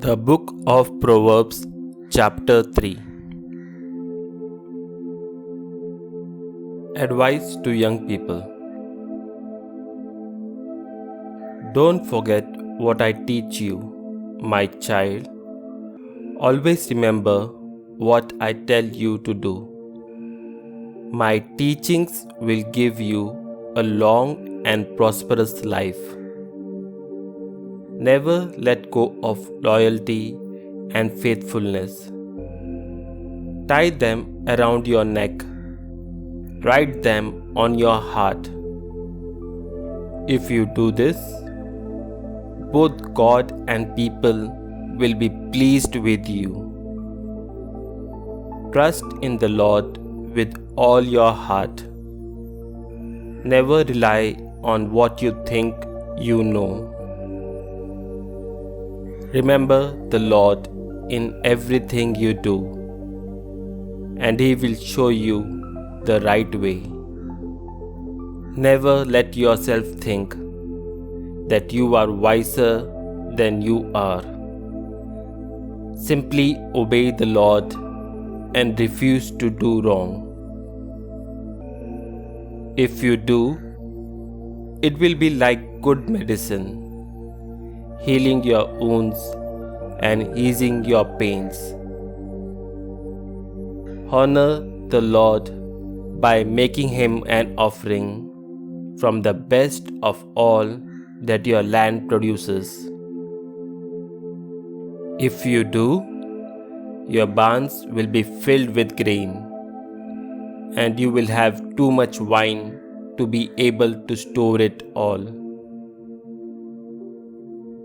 The Book of Proverbs, Chapter 3. Advice to Young People. Don't forget what I teach you, my child. Always remember what I tell you to do. My teachings will give you a long and prosperous life. Never let go of loyalty and faithfulness. Tie them around your neck. Write them on your heart. If you do this, both God and people will be pleased with you. Trust in the Lord with all your heart. Never rely on what you think you know. Remember the Lord in everything you do, and He will show you the right way. Never let yourself think that you are wiser than you are. Simply obey the Lord and refuse to do wrong. If you do, it will be like good medicine, healing your wounds and easing your pains. Honor the Lord by making Him an offering from the best of all that your land produces. If you do, your barns will be filled with grain, and you will have too much wine to be able to store it all.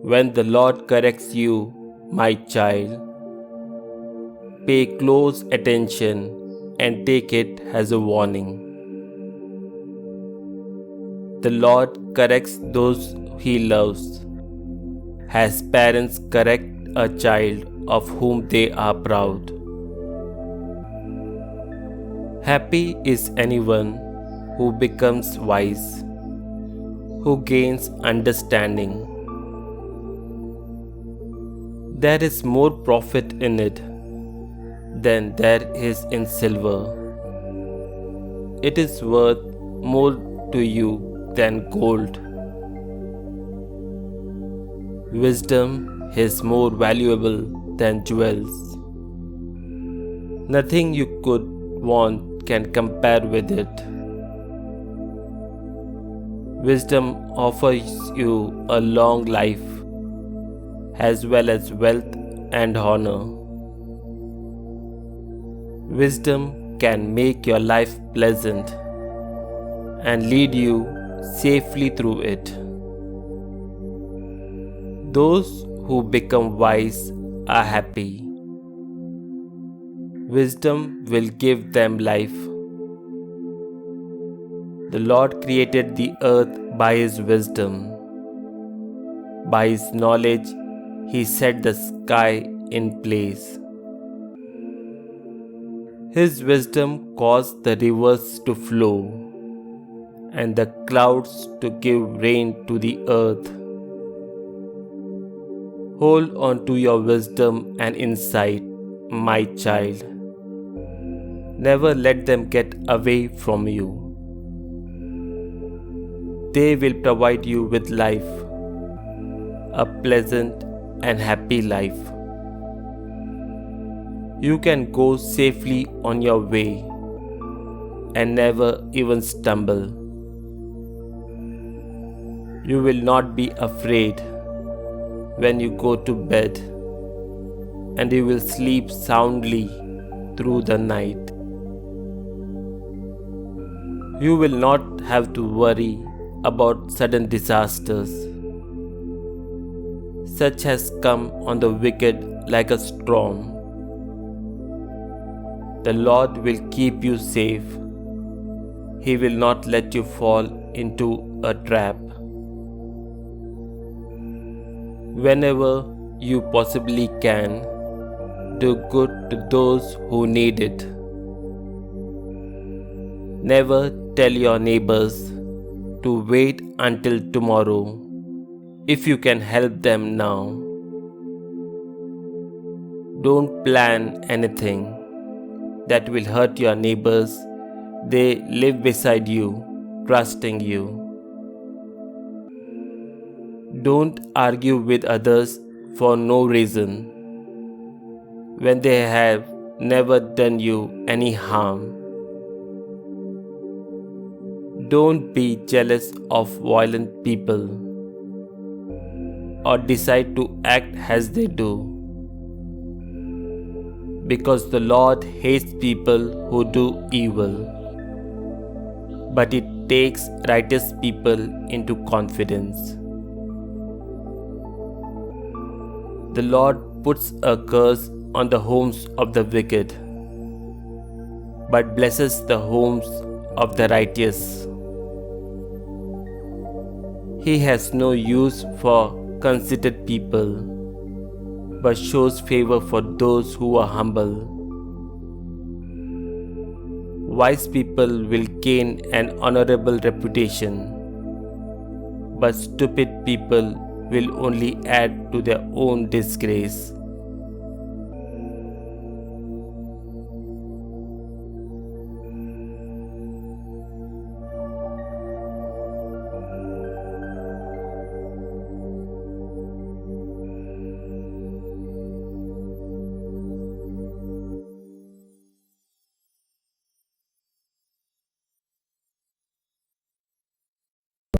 When the Lord corrects you, my child, pay close attention and take it as a warning. The Lord corrects those He loves, as parents correct a child of whom they are proud. Happy is anyone who becomes wise, who gains understanding. There is more profit in it than there is in silver. It is worth more to you than gold. Wisdom is more valuable than jewels. Nothing you could want can compare with it. Wisdom offers you a long life, as well as wealth and honor. Wisdom can make your life pleasant and lead you safely through it. Those who become wise are happy. Wisdom will give them life. The Lord created the earth by His wisdom. By His knowledge, He set the sky in place. His wisdom caused the rivers to flow and the clouds to give rain to the earth. Hold on to your wisdom and insight, my child. Never let them get away from you. They will provide you with life, a pleasant and happy life. You can go safely on your way and never even stumble. You will not be afraid when you go to bed, and you will sleep soundly through the night. You will not have to worry about sudden disasters, such as come on the wicked like a storm. The Lord will keep you safe. He will not let you fall into a trap. Whenever you possibly can, do good to those who need it. Never tell your neighbors to wait until tomorrow if you can help them now. Don't plan anything that will hurt your neighbors. They live beside you, trusting you. Don't argue with others for no reason when they have never done you any harm. Don't be jealous of violent people or decide to act as they do, because the Lord hates people who do evil, but it takes righteous people into confidence. The Lord puts a curse on the homes of the wicked, but blesses the homes of the righteous. He has no use for conceited people, but shows favor for those who are humble. Wise people will gain an honorable reputation, but stupid people will only add to their own disgrace.